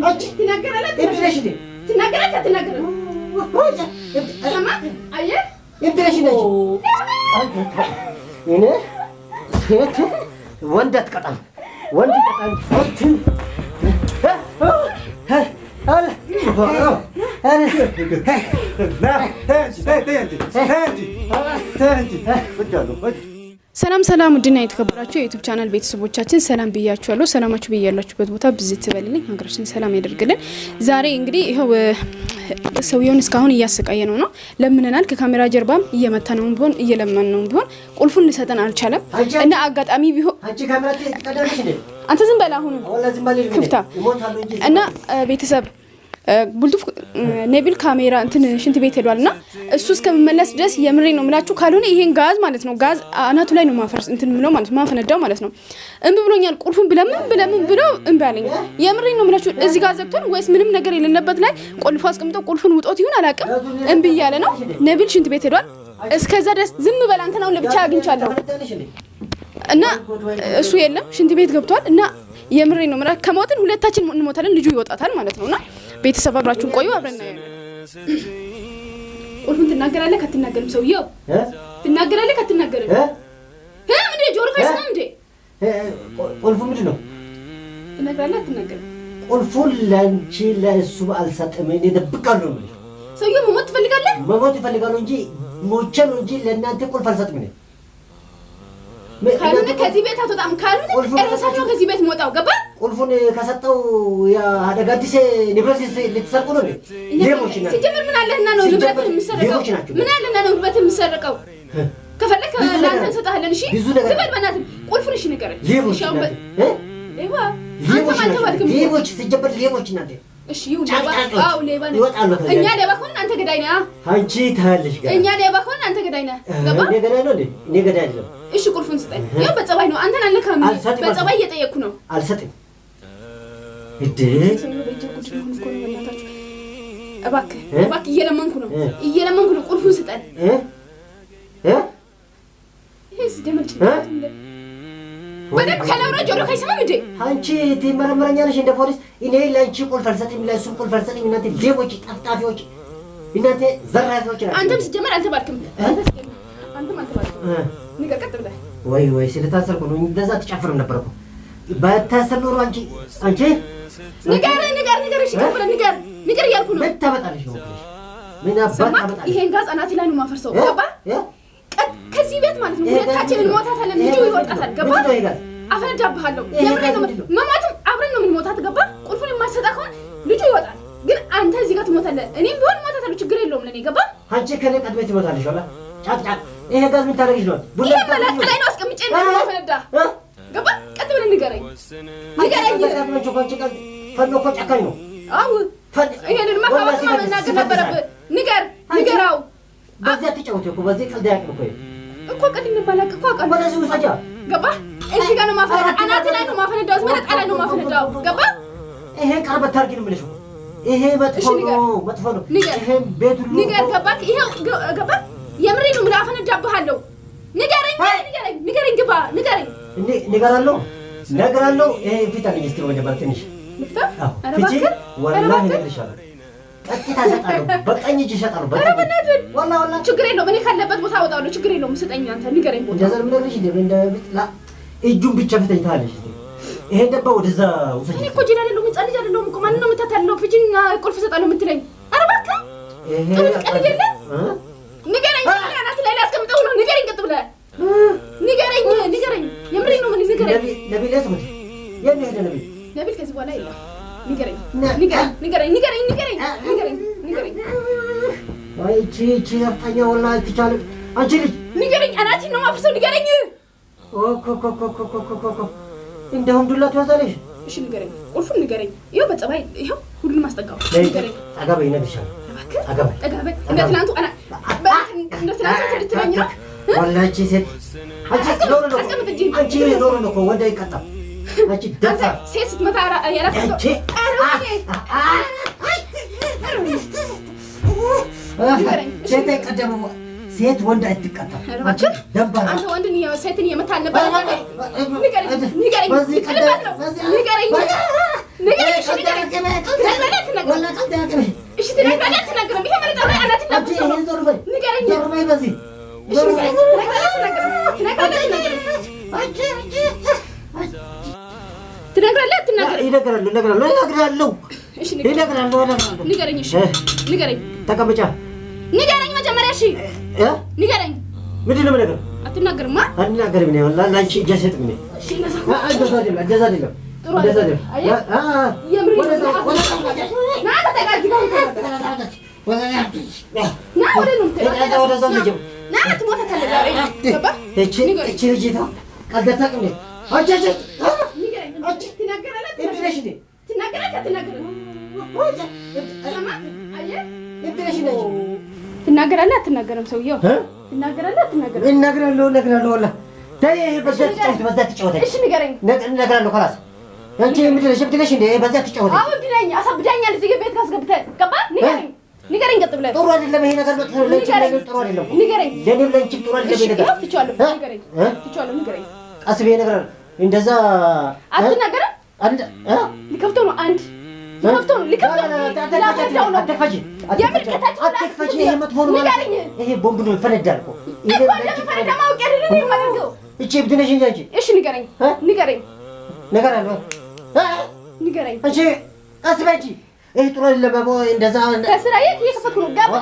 አንቺ ትናገራለህ ትናገራለህ ሰማ አየህ እንዴሽ ነሽ እኔ ሴት ወንድ አትቀጣም ወንድ ይቀጣል ሰላም ውድና የተከበራችሁ የዩቲዩብ ቻናል ቤተሰቦቻችን ሰላም ብያችኋለሁ። ሰላማችሁ በያላችሁበት ቦታ ብዝት ይበልልኝ፣ ሀገራችን ሰላም ያደርግልን። ዛሬ እንግዲህ ይሄው ሰውየውን እስካሁን እያሰቃየ ነው ለምንናል። ከካሜራ ጀርባም እየመታ ነው ቢሆን እየለመን ነው ቢሆን ቁልፉን ሊሰጠን አልቻለም እና አጋጣሚ ቢሆን አንተ ዝም በል አሁን ክፍታ እና ቤተሰብ ቡልቱፍ ነቢል ካሜራ እንትን ሽንት ቤት ሄዷልና እሱ እስከመመለስ ድረስ የምሬ ነው ምላችሁ። ካልሆነ ይሄን ጋዝ ማለት ነው ጋዝ አናቱ ላይ ነው ማፈርስ እንትን ምለው ማለት ማፈነዳው ማለት ነው። እንብ ብሎኛል። ቁልፉን ብለምን ብሎ እንብ አለኝ። የምሬ ነው ምላችሁ። እዚህ ጋር ዘግቶን ወይስ ምንም ነገር የሌለበት ላይ ቁልፉ አስቀምጠው ቁልፉን ውጦት ይሁን አላውቅም። እንብ እያለ ነው። ነቢል ሽንት ቤት ሄዷል። እስከዛ ድረስ ዝም በል አንተ ነው ለብቻ አግኝቻለሁ እና እሱ የለም ሽንት ቤት ገብቷል። እና የምሬ ነው ማለት ከሞትን ሁለታችን እንሞታለን፣ ልጁ ይወጣታል ማለት ነውና ቤተሰብ አብራችሁን ቆዩ። አብረን ነው ቁልፉን ትናገራለህ ከትናገርም ሰውየው ትናገራለህ ከትናገርም ምን ጆሮ ካይሰማም እንዴ ቁልፉ ምንድን ነው ትናገራለህ አትናገርም? ቁልፉን ለአንቺ ለእሱ አልሰጥም እኔ ደብቃለሁ ነው ሰውየው መሞት ትፈልጋለህ? መሞት ይፈልጋል እንጂ ሞቼ ነው እንጂ ለእናንተ ቁልፍ አልሰጥም እኔ ካልሆነ ከዚህ ቤት አትወጣም። ካልሆነ እራሳቸው ከዚህ ቤት ሞታው ገባ። ቁልፉን ከሰጠው ያ አደጋዲስ ንብረት ልትሰርቁ ነው ሌቦች ናቸው። ሲጀምር ምን አለህና ነው ንብረት የምትሰርቀው? ምን አለህና ነው ንብረት የምትሰርቀው? ከፈለክ ለአንተ እንሰጥሃለን። እሺ ዝበል በእናትህ ቁልፉን እሺ ንገረኝ። ሌቦች ሌባ አንተ ማልከም ሌቦች ሲጀምር ሌቦች ናቸው። እሺ ሌባ አው ሌባ ነው። እኛ ሌባ ከሆነ አንተ ገዳይ ነህ። አንቺ ታያለሽ ጋር እኛ ሌባ ከሆነ አንተ ገዳይ ነህ። ገባ እኔ ገዳይ ነው እንዴ? እኔ ገዳይ አይደለም። እሺ ቁልፉን ስጠኝ። ያው በጸባይ ነው አንተን አልነካም። በጸባይ እየጠየቅኩ ነው። አልሰጥም እዴ እባክህ እየለመንኩ ነው ቁልፉን ስጠን። ይሄስ ደምጭ በደምብ ከለውራ ጆሮ ካይሰማም እንዴ? አንቺ ትመረመረኛለሽ እንደ ፖሊስ። እኔ ለአንቺ ቁልፍ አልሰጥም ለእሱ ቁልፍ አልሰጥም። እናንተ ሌቦች ጠፍጣፊዎች፣ እናንተ ዘራፊዎች ናቸው። አንተም ሲጀመር አልተባልክም። አንተም አልተባልክም። ንገር ቀጥ ብለህ ወይ ስለታሰርኩ ነው እንደዛ ትጨፍርም ነበር እኮ በታሰር ኖሮ አንቺ ንገር እሺ ከፈለ ንገር እያልኩ ነው። ምን ታመጣለሽ ነው ምን አባት ታመጣለሽ? ይሄን ጋዝ አናቴ ላይ ነው ማፈርሰው። ገባ ከዚህ ቤት ማለት ነው። ሁለታችንን እንሞታታለን። ልጁ ይወጣታል። ገባ አፈነዳብሃለሁ። መሞትም አብረን ነው የምንሞታት። ገባ ቁልፉን የማትሰጣ ከሆነ ልጁ ይወጣል። ግን አንተ እዚህ ጋር ትሞታለህ። እኔም ቢሆን እሞታታለሁ። ችግር የለውም ለኔ። ገባ አንቺ ከኔ ቀድመሽ ትሞታለሽ። ወላ ጫቅ ይሄ ጋዝ ምን ታደርጊሽ ነው? ይሄ መላጥ ላይ ነው አስቀምጬ ነው ማፈነዳ። ገባ ቀጥ ብለህ ንገረኝ። ፈኖ እኮ ጨካኝ ነው። አዎ ይሄንንማ ካወቅህ መናገር ነበረብህ። ንገራው በዚህ አትጫወት እኮ በዚህ ቀልድ አያውቅም እኮ ቀልድ እንባላቅ እኮ አውቃለሁ። ወደዚህ ውሰጃ። ገባ እዚህ ጋር ነው ማፈነዳው። አናት ላይ ነው ማፈነዳው። መለጣ ላይ ነው ማፈነዳው። ገባ ይሄ ቀርበት ታርጊ ነው የምልሽ። ይሄ መጥፎ ነው። ይሄ ቤት ሁሉ ንገር። ገባክ? ይሄው ገባ። የምሬ ነው ምን አፈነዳብሃለሁ። ንገረኝ። ግባ ንገረኝ። እንዴ ንገራለሁ። ይሄ ፊት አለኝ። እስቲ ወደ ባትንሽ ልፍታ። ፊት ወላሂ ነግርሻለሁ። ቀጥታ ሰጣለሁ። በቀኝ እጅ ሰጣለሁ። ወላሂ ችግር የለውም። እኔ ካለበት ቦታ አወጣለሁ። ችግር የለውም። ስጠኝ አንተ ንገረኝ። ቦታ እንደዛ ምን ነግርሽ እንደ ብትላ እጁን ብቻ ፍተኝ ታለሽ። ይሄ ደባ ወደዛ ውሰጂ። እኔ እኮ ጅል አይደለሁም። ህፃን ልጅ አይደለሁም እኮ ማንን ነው የምታታልለው? ፍቺና ቁልፍ ሰጣለሁ የምትለኝ? ኧረ እባክህ ጥሩ ትቀልድ የለ። ንገረኝ። አናት ላይ አስቀምጠው ነው። ንገረኝ። ቀጥ ብለህ ንገረኝ። የምሬን ነው። ምን ንገረኝ። ነቢል ያስሙት የኔ ነቢል ከዚህ በኋላ የለም። ንገረኝ። ወይ እቺ አፍጣኛ ወላሂ ትቻለ አንቺ ልጅ ንገረኝ። አናቲን ነው ማፍሰው። ንገረኝ። እንደውም ዱላ ትወዛለሽ። እሺ ንገረኝ። ቁልፉን ንገረኝ። ይኸው በጸባይ ይኸው ሁሉንም አስጠጋው። ንገረኝ። አጋባይ ነብሻል። አጋባይ እንደ ትናንቱ ትልትለኝ ነው ወላሂ እቺ ሴት አንቺ ኖሮ ነው እኮ ወንድ አይቀጣም። አንቺ ደፋ ሴት ስትመታ ያላፈቀው ሴት አይቀደም። ሴት ወንድ አይትቀጣም። አንቺ ደባ አንተ ወንድን ሴትን የመታል ነበር። ንገረኝ። ንገረኝ እሺ ንገረኝ እሺ ትነግረኛለህ አትናገርም ይሄ ማለት ነው አናት ታብሰው ንገረኝ ዞር በይ በዚህ ዞር በይ ትነግረኛለህ አትናገርም ይነግራለሁ እሺ ንገረኝ እሺ ንገረኝ ተቀመጫ ንገረኝ መጀመሪያ እሺ ንገረኝ ምንድን ነው ነገር አትናገርማ አትናገርም ነው ላንቺ እጃሰጥ ምን እሺ ነሳ እንደዛ አይደለም እንደዛ አይደለም የምሪ ና ተጠጋጅ ና ወደ ነው ወደዛ ልጅም ና ትሞታለህ ዛሬ ገባ እቺ ልጅታ ቀደታቅም ነው አቻቻ ንገረኝ ትናገራለህ ትናገራለህ አትናገርም ሰውዬው ትናገራለህ አትናገርም እነግራለሁ ወላ ተይ በዛ ትጫወት እሺ ንገረኝ እነግራለሁ خلاص አንቺ ምትለሽ እንደ በዛ ትጫወት አውድነኝ አሳብዳኛል እዚህ ቤት ካስገብተህ ገባ ንገረኝ ቀጥ ብለህ ጥሩ አይደለም ይሄ ነገር ጥሩ አይደለም ንገረኝ ለኔ ጥሩ አይደለም ይሄ ነገር ትቻለሁ ንገረኝ ቀስ ብዬ እነግራለሁ እንደዛ አትናገርም አንድ ልከፍተው ነው አንድ ልከፍተው ነው አትክፈጂ ይሄ መጥፎ ነው ማለት ይሄ ቦምብ ነው ይፈነዳል እኮ ይሄ ፈነዳ ማውቅ አይደለም የማደርገው እቺ ብትነሽ እንጂ እሺ ንገረኝ ንገራለሁ ንገረኝ አንቺ ቀስ በይ ይሄ ጥሩ አይደለም እንደዛ ከስራዬ እየከፈትኩ ነው ገባ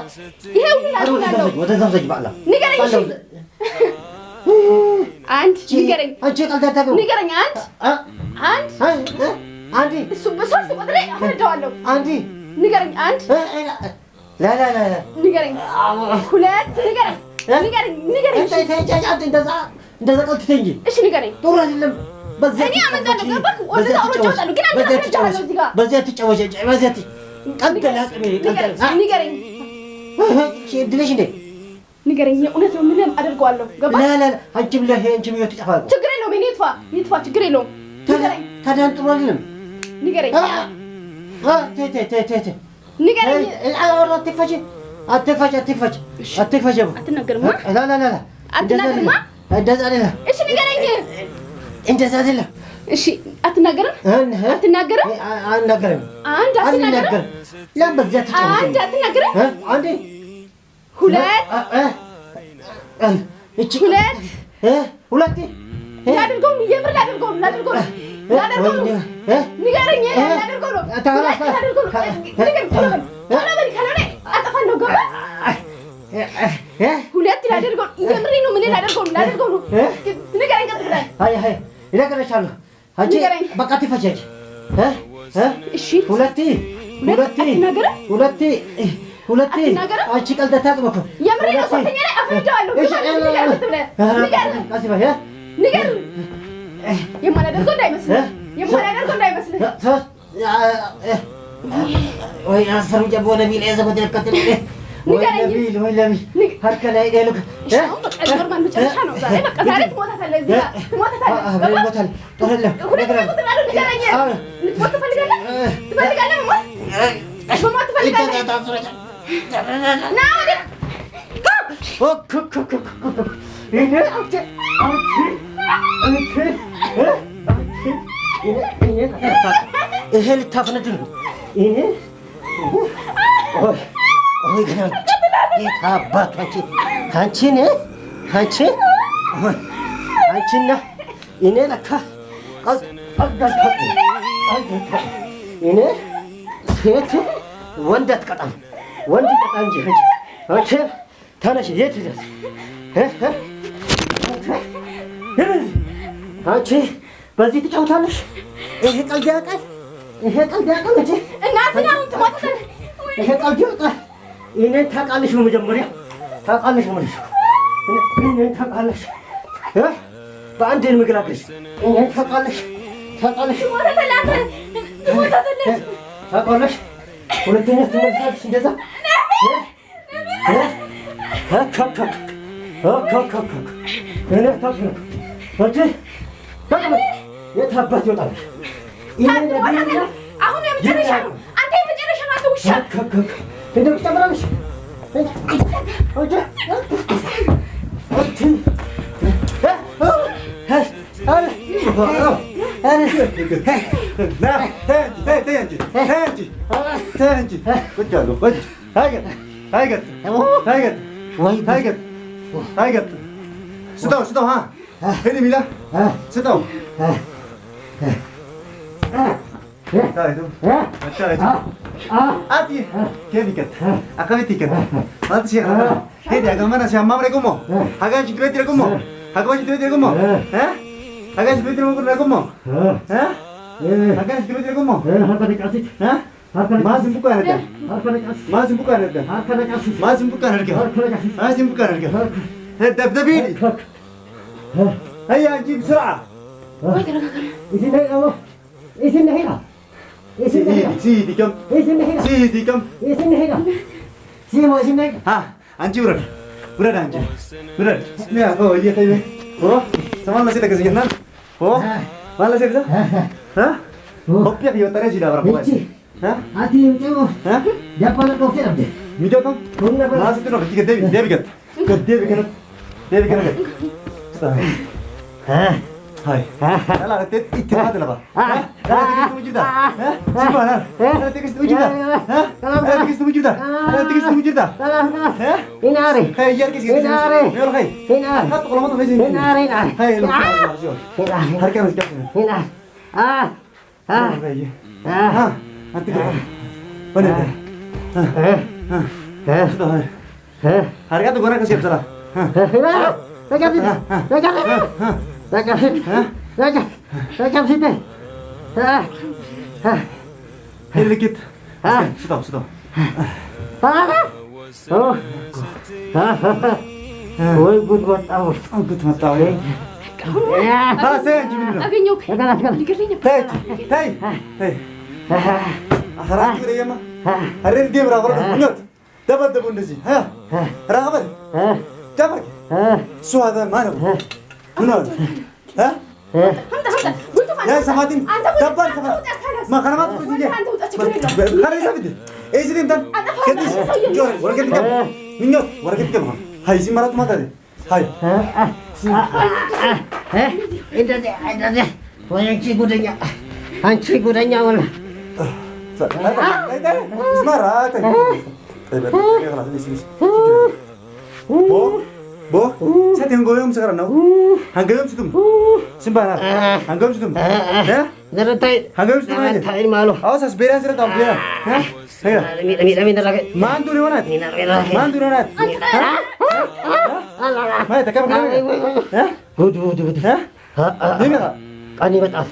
ይሄ ሁሉ አድርጋለሁ ወደዛ ዘጅ ባላ ንገረኝ እሺ አንድ ንገረኝ አንቺ ቀልዳታው ንገረኝ አንድ እሱ በሶስት ቁጥሬ አፈርደዋለሁ አንድ ንገረኝ አንድ ላ ንገረኝ ሁለት ንገረኝ እንደዛ ቀልትተኝ እንጂ እሺ ንገረኝ ጥሩ አይደለም በዚህ እኔ አመጣለሁ ገባክ ወደዛ አውርጃለሁ ግን አንተ አፈርደዋለሁ እዚህ ጋር በዚህ ትጫወች በዚህ ቀልደላቅሜ ንገረኝ ድለሽ እንዴ ንገረኝ የእውነት ነው ምን አደርገዋለሁ ገባክ ላ አንቺም ለሄንቺም ይወጥ ይጠፋል ችግር የለውም እኔ ይጥፋ ችግር የለውም ንገረኝ ታዲያ ጥሩ አይደለም ንገረኝ ተይ ንገረኝ አትክፈች አትናገርማ ላ አትናገርማ እንደዛ አይደለም እሺ ንገረኝ እንደዛ አይደለም እሺ አትናገርም አትናገርም አንድ አትናገርም ለምን በዚያ ትጫወት አንድ አትናገርም አንዴ ሁለት ሁለት ላድርገው የምር ላድርገው ንገረኝ ላድርገው ነው አጠፋለሁ ገባ ሁለት ላድርገው የምሬ ነው ምን ላድርገው ነው ንገረኝ ቀጥ ብለህ ይነግርሻለሁ አንቺ በቃ ትፈቸች እሺ ሁለት አንቺ ቀልድ አታውቅም እኮ የምሬ ነው ሶስተኛ ላይ አፍርደዋለሁ ንገር የማላደርገው እንዳይመስልህ ወይ አሰሩ ጀቦነ ቢል ያዘበት ከተለ ወይ ነቢል ሀርከ ላይ ደልኩ ኖርማል መጨረሻ ነው ዛሬ በቃ ዛሬ ትሞታለህ እዚህ ጋር ትሞታለህ ጦርለም ይሄ ልታፈነድ ነው ይሄ ቆይ ግን የታባቱ አንቺና እኔ ለካ እኔ ሴት ወንድ አትቀጣም ወንድ ይቀጣ እንጂ አንቺ ተነሽ የት ድረስ አንቺ በዚህ ትጫውታለሽ ይሄ ቀልድ ያውቃል እንጂ እናትና ትሞታለህ ይሄ ቀልድ ያውቃል እኔን ታውቃለሽ በመጀመሪያ ታውቃለሽ ማለት ነው እኔን ታውቃለሽ በአንድ ምግላግሽ እኔን ታውቃለሽ ታውቃለሽ ሁለተኛ ትመልሳለሽ እንደዛ እኔ ታውቃለሽ የት አባት ይወጣል አሁን የመጨረሻ ነው አንተ የመጨረሻ ነው አንተ ውሻ እንደው ተመራለሽ ስጠው ሄድ ሚላ ስጠው Ati, ¿qué dices? Acá me dices. Mate si acá. Hey, acá mana si amma mereka como. Acá si kira como. Acá si kira como. Acá si kira como. Acá si kira como. Harga dikasih. Masih bukan harga. Masih bukan harga. Masih bukan harga. Masih bukan harga. Dabi. Hey, anjing surah. Isin dah kamu. Isin dah hilang. Si dikam. Si dikam. Si mau sini. Anjir udah. Udah anjir. Udah. Nih oh iya tadi. Oh, sama masih tak kesini kan? Oh, mana sih itu? Hah? Kopi yang utara sih dah berapa? Hah? Hati itu. Hah? Dia pada kopi apa? Minta kan? Masih tu nak kita Devi kat. Devi kat. Hah? Hai. Alah, itu apa tu lah? Hah? Dah 7 juta. Hah? Simpan. Dah 7 juta. Hah? Dah 7 juta. Dah 7 juta. Hah? Ini hari. Hai, biar kisah. Ini hari. Biar hai. Ini hari. Kau kalau mau tu macam ni. Ini hari. Hai, lu. Hari kan macam ni. Ini. Nanti tu. Mana? Sudah. Harga tu korang siap salah. Rakam sini. Hei dikit. Sudah. Oh. Oi, good buat tahu. Good buat tahu. Saya cuma. Agaknya. Dikirnya. Hei. Harap kita ya mah. Hari ini dia berapa orang? Dapat bunda sih. Berapa? Dapat. Suara mana? Benar. Hah? Ya samatin. Dapat sama. Makan apa tu sini? Hari sabit. Sini entar. Kedis. Jor. Warga kita. Minyak. Warga kita. Hai si marat mata deh. Hai. Ini deh. Wanyak cikgu denya mana? Semarat. Bo, saya tengok goyang sekarang now. Hanggam situm. Simpan. Hanggam situm. Ya? Naratai. Hanggam situm aja. Naratai malu. Awas asberan sih tahu dia. Hah? Saya. Amin lagi. Mantu di mana? Mantu di mana? Hah? Mai tak apa? Hah? Betul. Hah? Ini apa? Ani betul.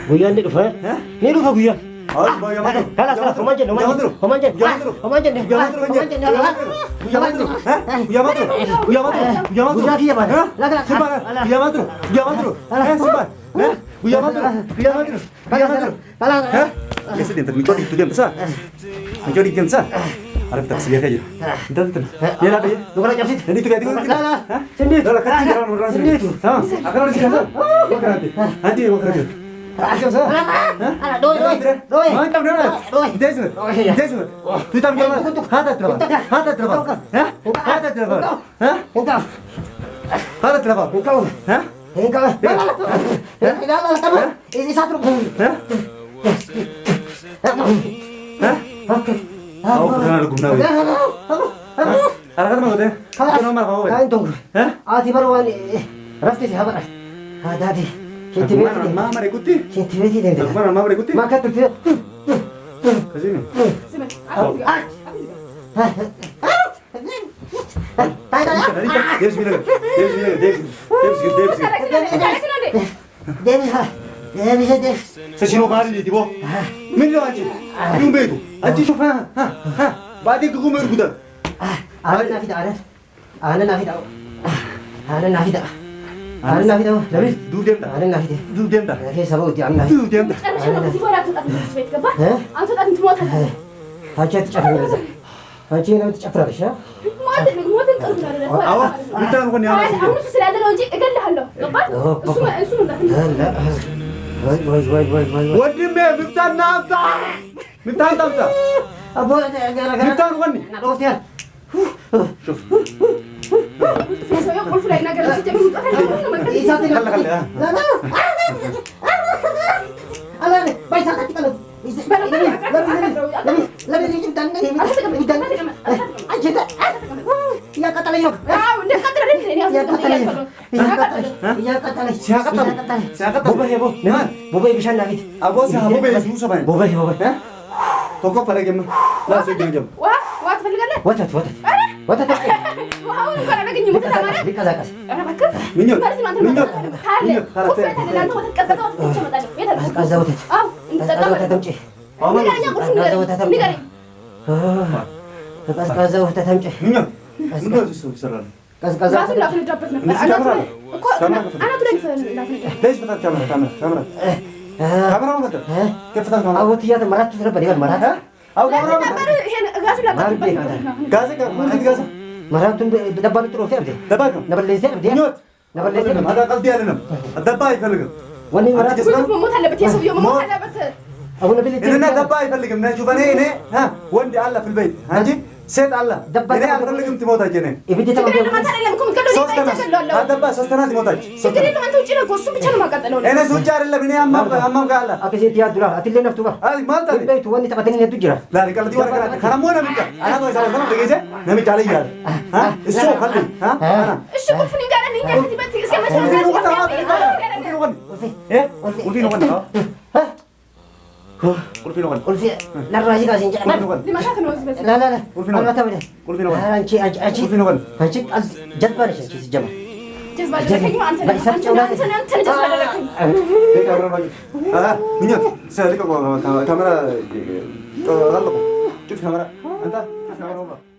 Guyan di depan. Hah? Ni lu kau guyan. Awas bayar mana? Kalah. Homanjen. Jangan terus. Homanjen. Jangan terus. Homanjen. Jangan terus. Jangan terus. Hah? Jangan terus. Jangan terus. Lagi apa? Hah? Simpan. Jangan terus. Jangan terus. Simpan. Hah? Jangan terus. Kalah. Hah? Biasa dia termikot itu dia besar. Mikot itu besar. Harap tak selia aja. Entar. Ya ada ya. Lu kalau jam situ. Jadi itu kayak itu. Kalah. Hah? Sendiri. Kalau kecil orang orang sendiri itu. Sama. Akan harus dikasih. Bukan nanti. Nanti bukan nanti. Asyik sah. Hah? Doi. Mantap dah. Desut. Tuitam jalan. Hata terapa. Hah? Hata terapa. Hah? Engkau. Hata terapa. Hah? Engkau. Ini satu. Hah? Aku pernah ada guna. Arah mana deh? Kau nomor kau. Kain tunggu. Hah? Ati baru ini. Rafti siapa? Ada di. Mama ikuti. Kinti deh. Mana mama ikuti? Maka tu. Kesini. Sesino bari di tibo. Minjo aji. Yumbedu. Aji shofa. Badi kukumer kuda. Ana nafi dah. Tapi du dem dah. Du dem dah. Kayak sabuk dia amna. Du dem dah. Hajat cakap. Hajat nak cakap lagi ya. Awak kita bukan yang أنا سلسلة هذا لو جيت أقول له هلا قبل اسمه لا واي ودي مي مفتاح نافذة مفتاح نافذة أبو مفتاح غني أنا روح يا شوف يقول فلان أنا قلت أنا بايسا كتير لبي ريجيم تاني أجدا يا كتالي يوم يا كتالي siapa boba ya bo boba bisa nangis abo sih boba ya susah banget boba toko pada game langsung game wah ትፈልጋለህ ወተት ውሃውን እንኳን አላገኘም ወተት አማረ ቢቀዛቀዝ ኧረ እባክህ ምኞት ቀዝቃዛ ወተት አምጪ ቀዝቃዛ ወተት አምጪ ምኞት ምንድን ነው እሱ ይሰራል ቀዝቃዛ ራሱን ላፍነዳበት ነበር አናቱ ላይ ላፍነዳ ليش فتحت كاميرا كاميرا ما فتحت كيف فتحت كاميرا አውት ያተ ማራት ነበር ይባል ማራት او كاميرا ما ነበር ይሄን ራሱን ላፍነዳበት غازك كل غازك ማራቱን ደባሉ ጥሩ ወተት دباكم ነበር ለዚህ አብዲ ምኞት ነበር ለዚህ هذا قصدي አይደለም ደባ አይፈልግም ወኔ ማራት መሞት አለበት የሰውየው መሞት አለበት አሁን ለብለ እኔና ደባ አይፈልግም ነኝ ሹፈኔ እኔ ወንድ አለ في البيت አንቺ ሴት አለ እኔ አልፈልግም ትሞታች እኔ ኢብዲ ተባለ ደባ ሶስተና ትሞታች ችግር የለም አንተ ውጪ ነው እሱ ብቻ ነው ማቃጠለው እኔ ውጪ አይደለም እኔ አማም ጋር አለ አከሴት ያዱራ አትለ ነፍቱ ጋር አይ ማለት አይደል ቤቱ ወኔ ተቀተኝ ነቱ ጅራ لا قال دي ورقه كرمو نمك انا ما يسال ما دغيزه نمك على يال ها السو خلي ها انا እሺ ቁልፉን ይጋራል እኛ ከዚህ በት እስከ መሰረት ايه قولي نقول ها قولي نقول ቁልፊ ለራጂ ጋር ሲንጨ لمساك ነው ዝበት لا لا لا አልማታ ወደ قولي نقول አንቺ قولي نقول አንቺ ጀዝባ ነሽ አንቺ ሲጀመር ጀዝባ አደረከኝ አንተ አንተ ጀዝባ አደረከኝ ايه كاميرا باجي منيت سالك كاميرا غلط شوف كاميرا انت شوف كاميرا